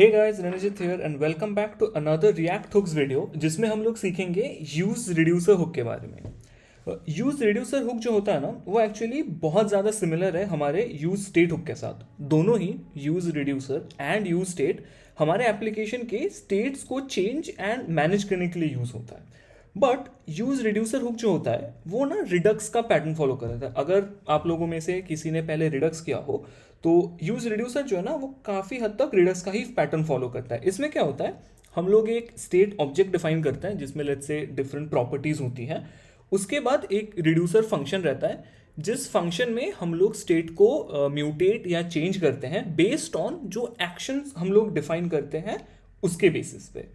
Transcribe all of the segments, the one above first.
Hey guys, Ranjeet here and welcome back to another React hooks video जिसमें हम लोग सीखेंगे यूज रिड्यूसर हुक के बारे में। यूज रिड्यूसर हुक जो होता है ना, वो एक्चुअली बहुत ज़्यादा सिमिलर है हमारे यूज स्टेट हुक के साथ। दोनों ही use reducer and use state हमारे एप्लीकेशन के स्टेट्स को चेंज एंड मैनेज करने के लिए यूज़ होता है। बट यूज रिड्यूसर हुक जो होता है वो ना रिडक्स का पैटर्न फॉलो कर रहा था। अगर आप लोगों में से किसी ने पहले रिडक्स किया हो तो यूज रिड्यूसर जो है ना वो काफ़ी हद तक रिडक्स का ही पैटर्न फॉलो करता है। इसमें क्या होता है, हम लोग एक स्टेट ऑब्जेक्ट डिफाइन करते हैं जिसमें लेट्स से डिफरेंट प्रॉपर्टीज होती हैं। उसके बाद एक रिड्यूसर फंक्शन रहता है जिस फंक्शन में हम लोग स्टेट को म्यूटेट या चेंज करते हैं बेस्ड ऑन जो एक्शंस हम लोग डिफाइन करते हैं उसके बेसिस पे।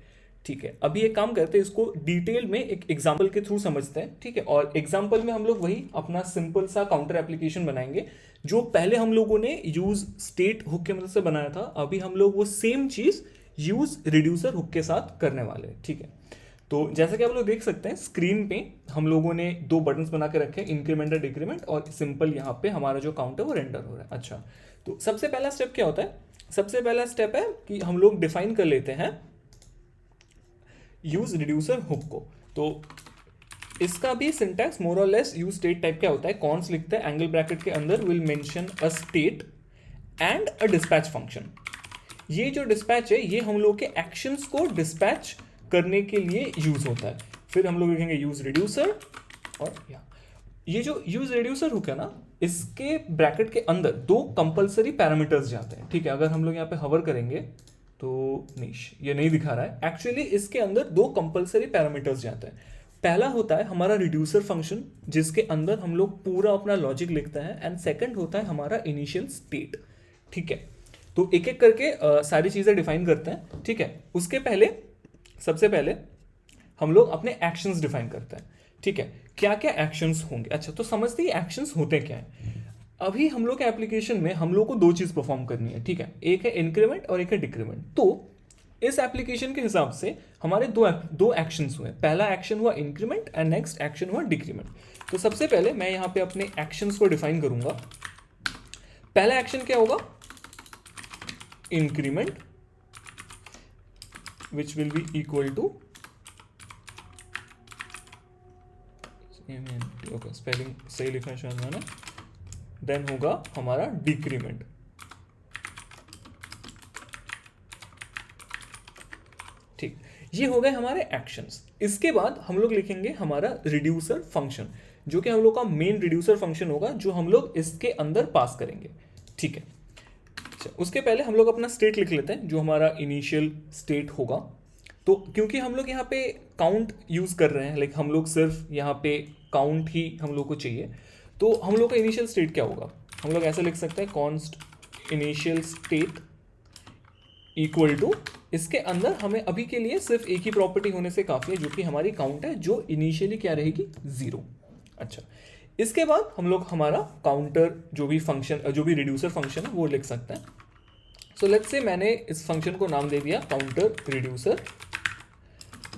ठीक है, अभी एक काम करते हैं, इसको डिटेल में एक एग्जांपल के थ्रू समझते हैं। ठीक है, और एग्जांपल में हम लोग वही अपना सिंपल सा काउंटर एप्लीकेशन बनाएंगे जो पहले हम लोगों ने यूज स्टेट हुक के मदद से बनाया था। अभी हम लोग वो सेम चीज यूज रिड्यूसर हुक के साथ करने वाले हैं। ठीक है, तो जैसा कि आप लोग देख सकते हैं स्क्रीन पे हम लोगों ने दो बटन्स बना के रखे हैं, इंक्रीमेंट और डिक्रीमेंट, और सिंपल यहाँ पे हमारा जो काउंट है वो रेंडर हो रहा है। अच्छा, तो सबसे पहला स्टेप क्या होता है? सबसे पहला स्टेप है कि हम लोग डिफाइन कर लेते हैं यूज रिड्यूसर हुक को। तो इसका भी सिंटैक्स मोर और लेस यूज स्टेट टाइप क्या होता है, कॉन्स लिखते हैं एंगल ब्रैकेट के अंदर will mention a state and a dispatch function. ये जो डिस्पैच है ये हम लोग के एक्शंस को डिस्पैच करने के लिए यूज होता है। फिर हम लोग लिखेंगे यूज रिड्यूसर, और ये जो यूज रिड्यूसर हुक है ना, इसके ब्रैकेट के अंदर दो कंपलसरी पैरामीटर्स जाते हैं। ठीक है, अगर हम लोग यहाँ पे हवर करेंगे तो निश ये नहीं दिखा रहा है, एक्चुअली इसके अंदर दो कंपलसरी पैरामीटर्स जाते हैं। पहला होता है हमारा रिड्यूसर फंक्शन जिसके अंदर हम लोग पूरा अपना लॉजिक लिखते हैं, एंड सेकंड होता है हमारा इनिशियल स्टेट। ठीक है, तो एक एक करके सारी चीज़ें डिफाइन करते हैं। ठीक है, उसके पहले सबसे पहले हम लोग अपने एक्शंस डिफाइन करते हैं। ठीक है, क्या क्या एक्शंस होंगे। अच्छा, तो समझते ही एक्शंस होते क्या है। अभी हम लोग के एप्लीकेशन में हम लोग को दो चीज़ परफॉर्म करनी है। ठीक है, एक है इंक्रीमेंट और एक है डिक्रीमेंट। तो इस एप्लीकेशन के हिसाब से हमारे दो एक्शंस हुए। पहला एक्शन हुआ इंक्रीमेंट एंड नेक्स्ट एक्शन हुआ डिक्रीमेंट। तो सबसे पहले मैं यहाँ पे अपने एक्शंस को डिफाइन करूंगा। पहला एक्शन क्या होगा, increment which will be equal to, okay spelling सही लिखा है शायद मैंने, देन होगा हमारा डिक्रीमेंट। ठीक, ये हो गए हमारे एक्शंस। इसके बाद हम लोग लिखेंगे हमारा रिड्यूसर फंक्शन जो कि हम लोग का मेन रिड्यूसर फंक्शन होगा जो हम लोग इसके अंदर पास करेंगे। ठीक है, अच्छा, उसके पहले हम लोग अपना स्टेट लिख लेते हैं जो हमारा इनिशियल स्टेट होगा। तो क्योंकि हम लोग यहाँ पे काउंट यूज कर रहे हैं, लाइक हम लोग सिर्फ यहाँ पे काउंट ही हम लोग को चाहिए, तो हम लोग का इनिशियल स्टेट क्या होगा, हम लोग ऐसे लिख सकते हैं const initial state equal to, इसके अंदर हमें अभी के लिए सिर्फ एक ही प्रॉपर्टी होने से काफ़ी है जो कि हमारी काउंट है, जो इनिशियली क्या रहेगी, 0। अच्छा, इसके बाद हम लोग हमारा काउंटर जो भी फंक्शन जो भी रिड्यूसर फंक्शन है वो लिख सकते हैं। सो लेट्स से मैंने इस फंक्शन को नाम दे दिया काउंटर रिड्यूसर।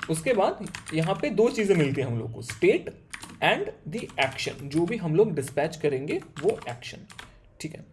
उसके बाद यहाँ पे दो चीज़ें मिलती हैं हम लोग को, स्टेट एंड द एक्शन, जो भी हम लोग डिस्पैच करेंगे वो एक्शन। ठीक है,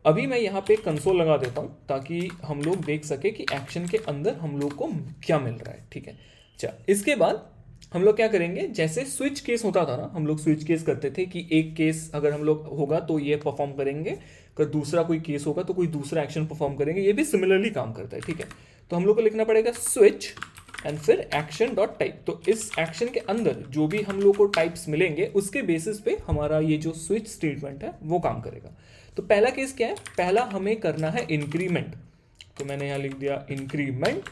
अभी मैं यहाँ पे कंसोल लगा देता हूँ ताकि हम लोग देख सके कि एक्शन के अंदर हम लोग को क्या मिल रहा है। ठीक है, अच्छा, इसके बाद हम लोग क्या करेंगे, जैसे स्विच केस होता था ना, हम लोग स्विच केस करते थे कि एक केस अगर हम लोग होगा तो ये परफॉर्म करेंगे, अगर दूसरा कोई केस होगा तो कोई दूसरा एक्शन परफॉर्म करेंगे। ये भी सिमिलरली काम करता है। ठीक है, तो हम लोग को लिखना पड़ेगा स्विच एंड फिर एक्शन डॉट टाइप। तो इस एक्शन के अंदर जो भी हम लोग को टाइप्स मिलेंगे उसके बेसिस पे हमारा ये जो स्विच स्टेटमेंट है वो काम करेगा। तो पहला केस क्या है, पहला हमें करना है इंक्रीमेंट, तो मैंने यहाँ लिख दिया इंक्रीमेंट।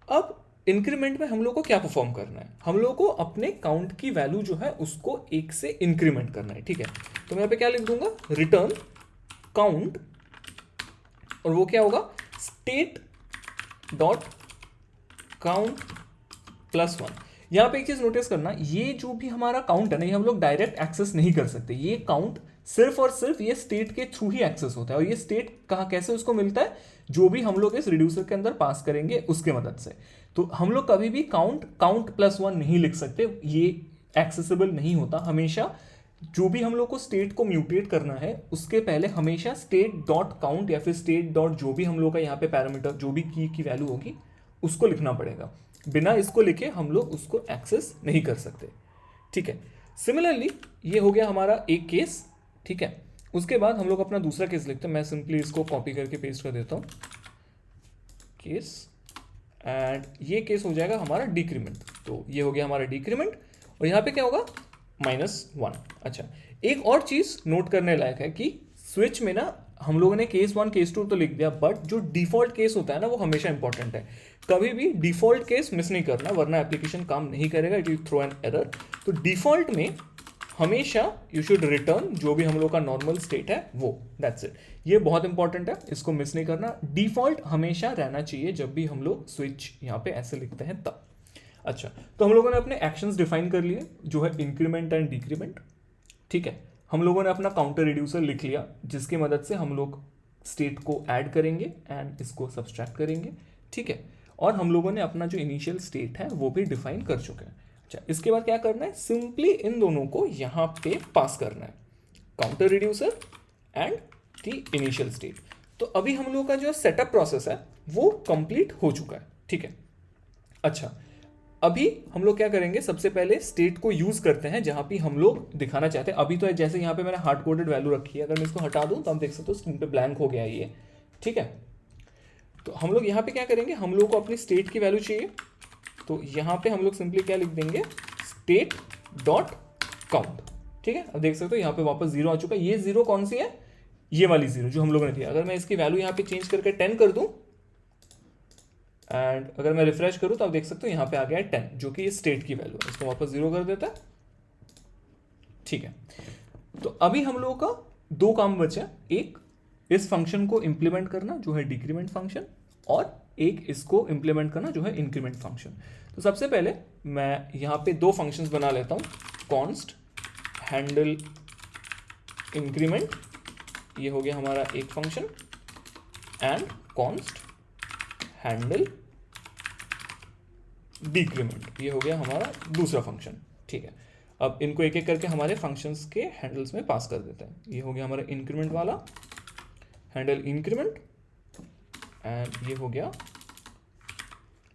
अब इंक्रीमेंट में हम लोग को क्या परफॉर्म करना है, हम लोग को अपने काउंट की वैल्यू जो है उसको 1 से इंक्रीमेंट करना है। ठीक है, तो मैं यहाँ पे क्या लिख दूंगा, रिटर्न काउंट, और वो क्या होगा, स्टेट डॉट काउंट +1। यहाँ पे एक चीज नोटिस करना, ये जो भी हमारा काउंट है ना, ये हम लोग डायरेक्ट एक्सेस नहीं कर सकते। ये काउंट सिर्फ और सिर्फ ये स्टेट के थ्रू ही एक्सेस होता है, और ये स्टेट कहाँ कैसे उसको मिलता है, जो भी हम लोग इस रिड्यूसर के अंदर पास करेंगे उसके मदद से। तो हम लोग कभी भी काउंट +1 नहीं लिख सकते, ये एक्सेसिबल नहीं होता। हमेशा जो भी हम लोग को स्टेट को म्यूटेट करना है उसके पहले हमेशा स्टेट डॉट काउंट या फिर स्टेट डॉट जो भी हम लोग का यहाँ पे पैरामीटर जो भी की वैल्यू होगी उसको लिखना पड़ेगा। बिना इसको लिखे हम लोग उसको एक्सेस नहीं कर सकते। ठीक है, सिमिलरली ये हो गया हमारा एक केस। ठीक है, उसके बाद हम लोग अपना दूसरा केस लिखते हैं। मैं सिंपली इसको कॉपी करके पेस्ट कर देता हूँ केस, एंड ये केस हो जाएगा हमारा डिक्रीमेंट। तो ये हो गया हमारा डिक्रीमेंट और यहाँ पे क्या होगा -1। अच्छा, एक और चीज नोट करने लायक है कि स्विच में ना हम लोगों ने केस 1 केस 2 तो लिख दिया, बट जो डिफॉल्ट केस होता है ना वो हमेशा इंपॉर्टेंट है। कभी भी डिफॉल्ट केस मिस नहीं करना वरना एप्लीकेशन काम नहीं करेगा, it will throw an error. तो डिफॉल्ट में हमेशा यू शुड रिटर्न जो भी हम लोग का नॉर्मल स्टेट है वो, दैट्स इट। ये बहुत इंपॉर्टेंट है, इसको मिस नहीं करना। डिफॉल्ट हमेशा रहना चाहिए जब भी हम लोग स्विच यहाँ पे ऐसे लिखते हैं तब। अच्छा, तो हम लोगों ने अपने एक्शंस डिफाइन कर लिए जो है इंक्रीमेंट एंड डिक्रीमेंट। ठीक है, हम लोगों ने अपना काउंटर रिड्यूसर लिख लिया जिसकी मदद से हम लोग स्टेट को ऐड करेंगे एंड इसको सब्सट्रैक्ट करेंगे। ठीक है, और हम लोगों ने अपना जो इनिशियल स्टेट है वो भी डिफाइन कर चुके हैं। अच्छा, इसके बाद क्या करना है, सिंपली इन दोनों को यहाँ पे पास करना है, counter reducer and the initial state. तो अभी हम लोग का जो सेटअप प्रोसेस है वो कंप्लीट हो चुका है। ठीक है, अच्छा अभी हम लोग क्या करेंगे, सबसे पहले स्टेट को यूज करते हैं जहां पे हम लोग दिखाना चाहते हैं। अभी तो जैसे यहाँ पे मैंने हार्ड कोडेड वैल्यू रखी है, अगर मैं इसको हटा दूं तो आप देख सकते हो स्क्रीन पे ब्लैंक हो गया है ये। ठीक है, तो हम लोग यहाँ पे क्या करेंगे, हम लोग को अपनी स्टेट की वैल्यू चाहिए। तो यहाँ पे हम लोग सिंपली क्या लिख देंगे, स्टेट डॉट काउंट। ठीक है, अब देख सकते हो यहाँ पे वापस 0 आ चुका है। ये 0 कौन सी है, ये वाली 0 जो हम लोगों ने दिया। अगर मैं इसकी वैल्यू यहाँ पे चेंज करके 10 कर दूं एंड अगर मैं रिफ्रेश करूं तो आप देख सकते हो यहाँ पे आ गया है 10 जो कि स्टेट की वैल्यू है। इसको वापस 0 कर देता है। ठीक है, तो अभी हम लोगों का 2 काम बचे, एक इस फंक्शन को इंप्लीमेंट करना जो है डिक्रीमेंट फंक्शन, और एक इसको इंप्लीमेंट करना जो है इंक्रीमेंट फंक्शन। तो सबसे पहले मैं यहाँ पे 2 फंक्शंस बना लेता हूँ, कॉन्स्ट हैंडल इंक्रीमेंट, ये हो गया हमारा एक function, and const handle decrement, ये हो गया हमारा दूसरा फंक्शन। ठीक है, अब इनको एक एक करके हमारे फंक्शंस के हैंडल्स में पास कर देते हैं। ये हो गया हमारा इंक्रीमेंट वाला हैंडल इंक्रीमेंट, एंड ये हो गया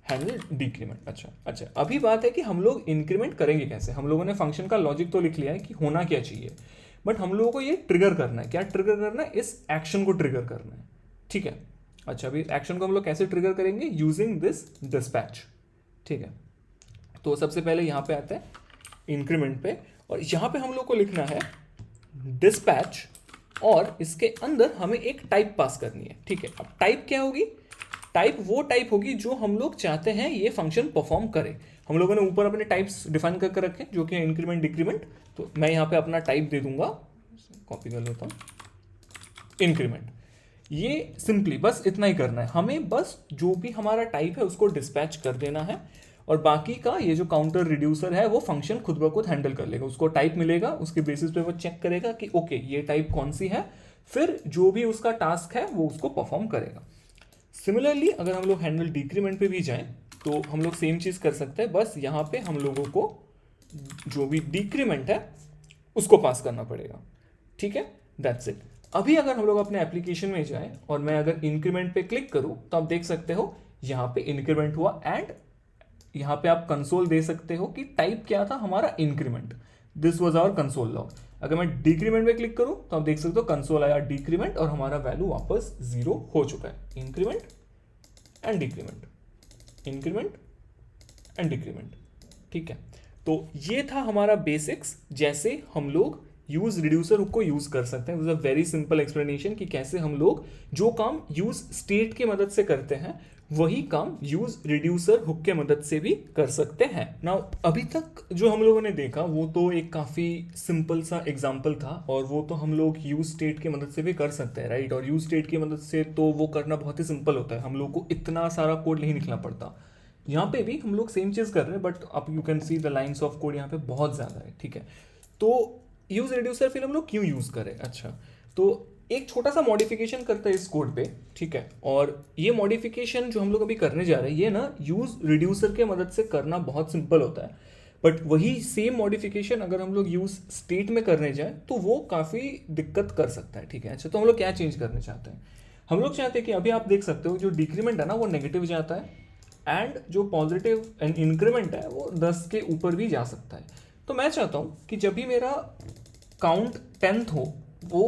हैंडल डिक्रीमेंट। अच्छा, अभी बात है कि हम लोग इंक्रीमेंट करेंगे कैसे। हम लोगों ने फंक्शन का लॉजिक तो लिख लिया है कि होना क्या चाहिए, बट हम लोगों को ये ट्रिगर करना है। क्या ट्रिगर करना है, इस एक्शन को ट्रिगर करना है। ठीक है, अच्छा अभी एक्शन को हम लोग कैसे ट्रिगर करेंगे, यूजिंग दिस डिस्पैच। ठीक है, तो सबसे पहले यहाँ पे आते हैं इंक्रीमेंट पे, और यहाँ पे हम लोग को लिखना है डिस्पैच, और इसके अंदर हमें एक टाइप पास करनी है। ठीक है, अब टाइप क्या होगी, टाइप वो टाइप होगी जो हम लोग चाहते हैं ये फंक्शन परफॉर्म करे। हम लोगों ने ऊपर अपने टाइप्स डिफाइन करके रखे जो कि इंक्रीमेंट डिक्रीमेंट। तो मैं यहाँ पे अपना टाइप दे दूंगा, कॉपी कर लेता हूँ, इंक्रीमेंट। ये सिंपली बस इतना ही करना है हमें, बस जो भी हमारा टाइप है उसको डिस्पैच कर देना है, और बाकी का ये जो काउंटर रिड्यूसर है वो फंक्शन खुद ब खुद हैंडल कर लेगा। उसको टाइप मिलेगा, उसके बेसिस पे वो चेक करेगा कि ओके ये टाइप कौन सी है, फिर जो भी उसका टास्क है वो उसको परफॉर्म करेगा। सिमिलरली अगर हम लोग हैंडल डिक्रीमेंट पे भी जाएं तो हम लोग सेम चीज कर सकते हैं, बस यहाँ पे हम लोगों को जो भी डिक्रीमेंट है उसको पास करना पड़ेगा। ठीक है, दैट्स इट। अभी अगर हम लोग अपने एप्लीकेशन में जाएं और मैं अगर इंक्रीमेंट पे क्लिक करूं तो आप देख सकते हो यहाँ पे इंक्रीमेंट हुआ, एंड यहाँ पे आप कंसोल दे सकते हो कि टाइप क्या था हमारा, increment. This was our console log. अगर मैं डिक्रीमेंट पे क्लिक करूं तो आप देख सकते हो कंसोल आया डिक्रीमेंट, और हमारा वैल्यू वापस 0 हो चुका है। Increment and decrement, increment and decrement. ठीक है, तो ये था हमारा बेसिक्स, जैसे हम लोग यूज रिड्यूसर को यूज कर सकते हैं। This a very simple explanation कि कैसे हम लोग जो काम यूज स्टेट की मदद से करते हैं वही काम यूज रिड्यूसर हुक के मदद से भी कर सकते हैं। नाउ अभी तक जो हम लोगों ने देखा वो तो एक काफी सिंपल सा एग्जांपल था, और वो तो हम लोग यूज स्टेट की मदद से भी कर सकते हैं, राइट। और यूज स्टेट की मदद से तो वो करना बहुत ही सिंपल होता है, हम लोग को इतना सारा कोड नहीं लिखना पड़ता। यहाँ पे भी हम लोग सेम चीज कर रहे हैं, बट अब you can see the lines of code यहाँ पे बहुत ज्यादा है। ठीक है, तो यूज रिड्यूसर फिर हम लोग क्यों यूज करें। अच्छा, तो एक छोटा सा मॉडिफिकेशन करते हैं इस कोड पे। ठीक है, और ये मॉडिफिकेशन जो हम लोग अभी करने जा रहे हैं ये ना यूज रिड्यूसर के मदद से करना बहुत सिंपल होता है, बट वही सेम मॉडिफिकेशन अगर हम लोग यूज स्टेट में करने जाए तो वो काफ़ी दिक्कत कर सकता है, ठीक है। अच्छा, तो हम लोग क्या चेंज करने चाहते हैं? हम लोग चाहते हैं कि अभी आप देख सकते हो जो डिक्रीमेंट है ना वो नेगेटिव जाता है, एंड जो पॉजिटिव एंड इंक्रीमेंट है वो 10 के ऊपर भी जा सकता है। तो मैं चाहता हूँ कि जब भी मेरा काउंट 10th हो वो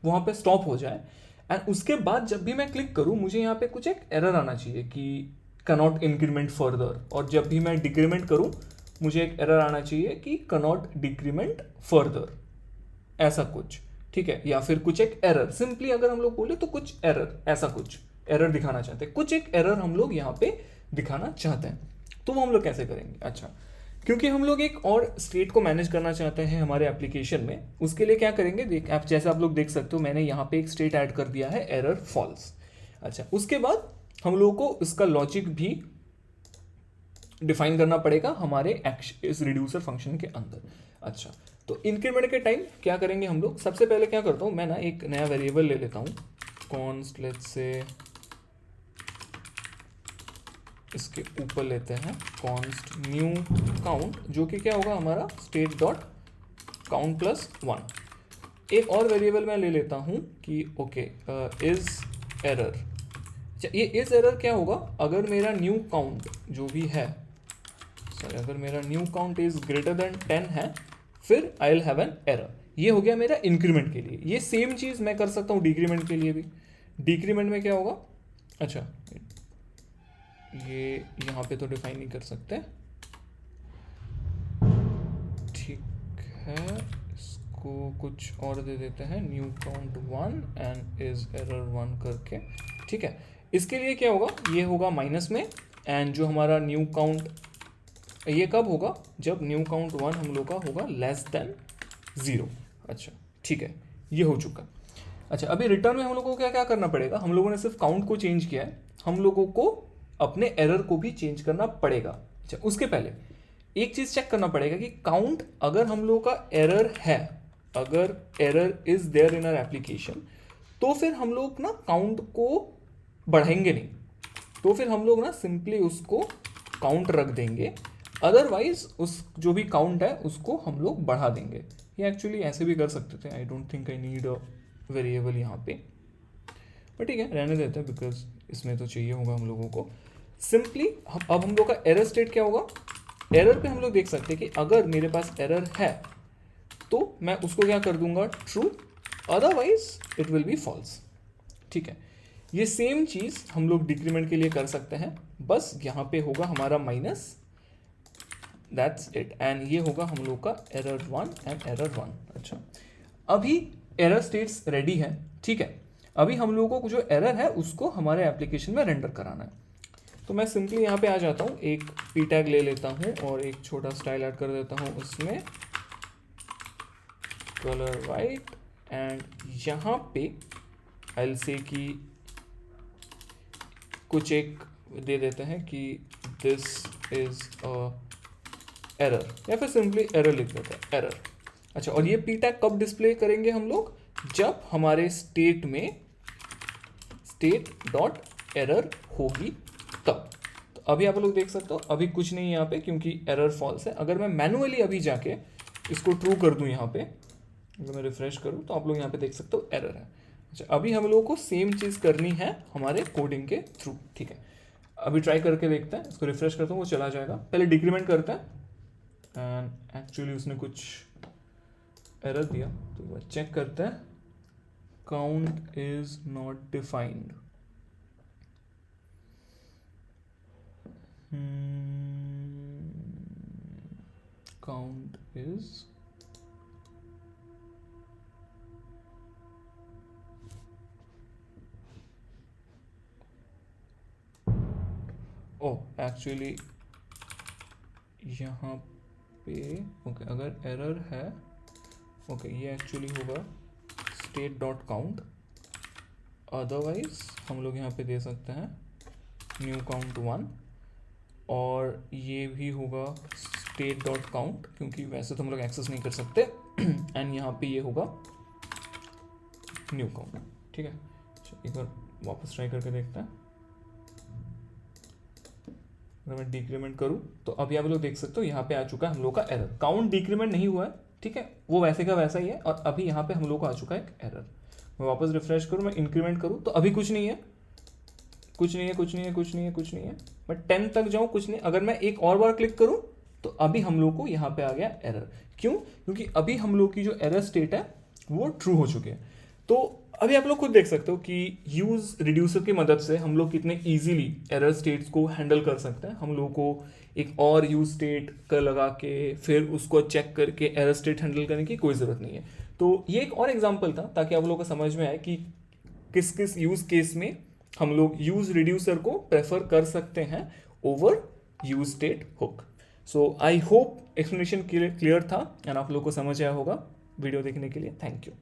वहाँ पे स्टॉप हो जाए, एंड उसके बाद जब भी मैं क्लिक करूँ मुझे यहाँ पे कुछ एक एरर आना चाहिए कि कनॉट इंक्रीमेंट फर्दर, और जब भी मैं डिक्रीमेंट करूँ मुझे एक एरर आना चाहिए कि कनॉट डिक्रीमेंट फर्दर, ऐसा कुछ, ठीक है। या फिर कुछ एक एरर, सिंपली अगर हम लोग बोले तो कुछ एरर, ऐसा कुछ एरर दिखाना चाहते हैं, कुछ एक एरर हम लोग यहाँ पे दिखाना चाहते हैं। तो वो हम लोग कैसे करेंगे? अच्छा, क्योंकि हम लोग एक और स्टेट को मैनेज करना चाहते हैं हमारे एप्लीकेशन में, उसके लिए क्या करेंगे, देख आप जैसे आप लोग देख सकते हो मैंने यहाँ पे एक स्टेट ऐड कर दिया है एरर फॉल्स। अच्छा, उसके बाद हम लोगों को इसका लॉजिक भी डिफाइन करना पड़ेगा हमारे इस रिड्यूसर फंक्शन के अंदर। अच्छा, तो इंक्रीमेंट के टाइम क्या करेंगे हम लोग? सबसे पहले क्या करता हूँ मैं ना, एक नया वेरिएबल ले लेता हूँ, कॉन्स्ट, लेट्स से इसके ऊपर लेते हैं कॉन्स्ट न्यू काउंट, जो कि क्या होगा हमारा स्टेट डॉट काउंट प्लस 1। एक और वेरिएबल मैं ले लेता हूँ कि ओके इज एरर। अच्छा, ये इज एरर क्या होगा? अगर मेरा न्यू काउंट जो भी है, सॉरी, अगर मेरा new count is greater than 10 है, फिर I will have an error. ये हो गया मेरा इंक्रीमेंट के लिए। ये सेम चीज़ मैं कर सकता हूँ डिक्रीमेंट के लिए भी। डिक्रीमेंट में क्या होगा? अच्छा, ये यहाँ पे तो डिफाइन नहीं कर सकते, ठीक है, इसको कुछ और दे देते हैं, new count 1 and is error 1 करके, ठीक है। इसके लिए क्या होगा? ये होगा माइनस में, एंड जो हमारा न्यू काउंट, ये कब होगा? जब न्यू काउंट 1 हम लोग का होगा लेस देन 0। अच्छा, ठीक है, ये हो चुका। अच्छा, अभी रिटर्न में हम लोगों को क्या क्या करना पड़ेगा? हम लोगों ने सिर्फ काउंट को चेंज किया है, हम लोगों को अपने एरर को भी चेंज करना पड़ेगा। अच्छा, उसके पहले एक चीज चेक करना पड़ेगा कि काउंट, अगर हम लोगों का एरर है, अगर error is there in our application, तो फिर हम लोग ना काउंट को बढ़ाएंगे नहीं, तो फिर हम लोग ना सिंपली उसको काउंट रख देंगे। अदरवाइज उस जो भी काउंट है उसको हम लोग बढ़ा देंगे। ये एक्चुअली ऐसे भी कर सकते थे, I don't think I need a variable यहाँ पे, बट ठीक है, रहने देते हैं, बिकॉज इसमें तो चाहिए होगा हम लोगों को। सिंपली अब हम लोग का एरर स्टेट क्या होगा? एरर पे हम लोग देख सकते हैं कि अगर मेरे पास एरर है तो मैं उसको क्या कर दूंगा? True, otherwise it will be false, ठीक है। ये सेम चीज हम लोग डिक्रीमेंट के लिए कर सकते हैं, बस यहाँ पे होगा हमारा माइनस, दैट्स इट, एंड ये होगा हम लोग का एरर 1 एंड एरर 1। अच्छा, अभी एरर स्टेट्स रेडी है, ठीक है। अभी हम लोगों को जो एरर है उसको हमारे एप्लीकेशन में रेंडर कराना है। तो मैं सिंपली यहाँ पे आ जाता हूँ, एक पी टैग ले लेता हूँ और एक छोटा स्टाइल ऐड कर देता हूँ उसमें, कलर वाइट, एंड यहाँ पे आई विल से कि कुछ एक दे देते हैं कि दिस इज अ एरर, या फिर सिंपली एरर लिख देते हैं, एरर। अच्छा, और ये पी टैग कब डिस्प्ले करेंगे हम लोग? जब हमारे स्टेट में स्टेट डॉट एरर होगी तब। तो अभी आप लोग देख सकते हो अभी कुछ नहीं है यहाँ पे, क्योंकि एरर फॉल्स है। अगर मैं मैनुअली अभी जाके इसको ट्रू कर दूं यहाँ पे, अगर मैं रिफ्रेश करूँ तो आप लोग यहाँ पे देख सकते हो एरर है। अच्छा, अभी हम लोगों को सेम चीज़ करनी है हमारे कोडिंग के थ्रू, ठीक है। अभी ट्राई करके देखते हैं, इसको रिफ्रेश करता हूँ, वो चला जाएगा। पहले डिक्रीमेंट करते हैं, एंड एक्चुअली उसने कुछ एरर दिया, तो चेक करते हैं, count is not defined. Count is actually यहाँ पे ओके, अगर एरर है ओके, ये एक्चुअली होगा स्टेट डॉट काउंट, अदरवाइज हम लोग यहाँ पे दे सकते हैं न्यू काउंट 1, और ये भी होगा स्टेट डॉट काउंट, क्योंकि वैसे तो हम लोग एक्सेस नहीं कर सकते, एंड यहाँ पे ये होगा न्यू काउंट, ठीक है। एक बार वापस ट्राई करके देखते हैं, अगर मैं डिक्रीमेंट करूँ तो अभी आप लोग देख सकते हो यहाँ पे आ चुका है हम लोग का एरर। काउंट डिक्रीमेंट नहीं हुआ है, ठीक है, वो वैसे का वैसा ही है। और अभी यहाँ पे हम लोग को आ चुका है एक एरर। मैं वापस रिफ्रेश करूँ, मैं इंक्रीमेंट करूँ तो अभी कुछ नहीं है, कुछ नहीं है, कुछ नहीं है, कुछ नहीं है, कुछ नहीं है। मैं 10 तक जाऊँ, कुछ नहीं। अगर मैं एक और बार क्लिक करूँ तो अभी हम लोग को यहाँ पे आ गया एरर। क्यों? क्योंकि अभी हम लोग की जो एरर स्टेट है वो ट्रू हो चुके हैं। तो अभी आप लोग खुद देख सकते हो कि यूज रिड्यूसर की मदद से हम लोग कितने इजीली एरर स्टेट्स को हैंडल कर सकते हैं। हम लोग को एक और यूज स्टेट का लगा के फिर उसको चेक करके एरर स्टेट हैंडल करने की कोई ज़रूरत नहीं है। तो ये एक और एग्जांपल था ताकि आप लोगों को समझ में आए कि किस किस यूज केस में हम लोग यूज रिड्यूसर को प्रेफर कर सकते हैं over use state hook. So I hope explanation clear था एंड आप लोग को समझ आया होगा। वीडियो देखने के लिए थैंक यू।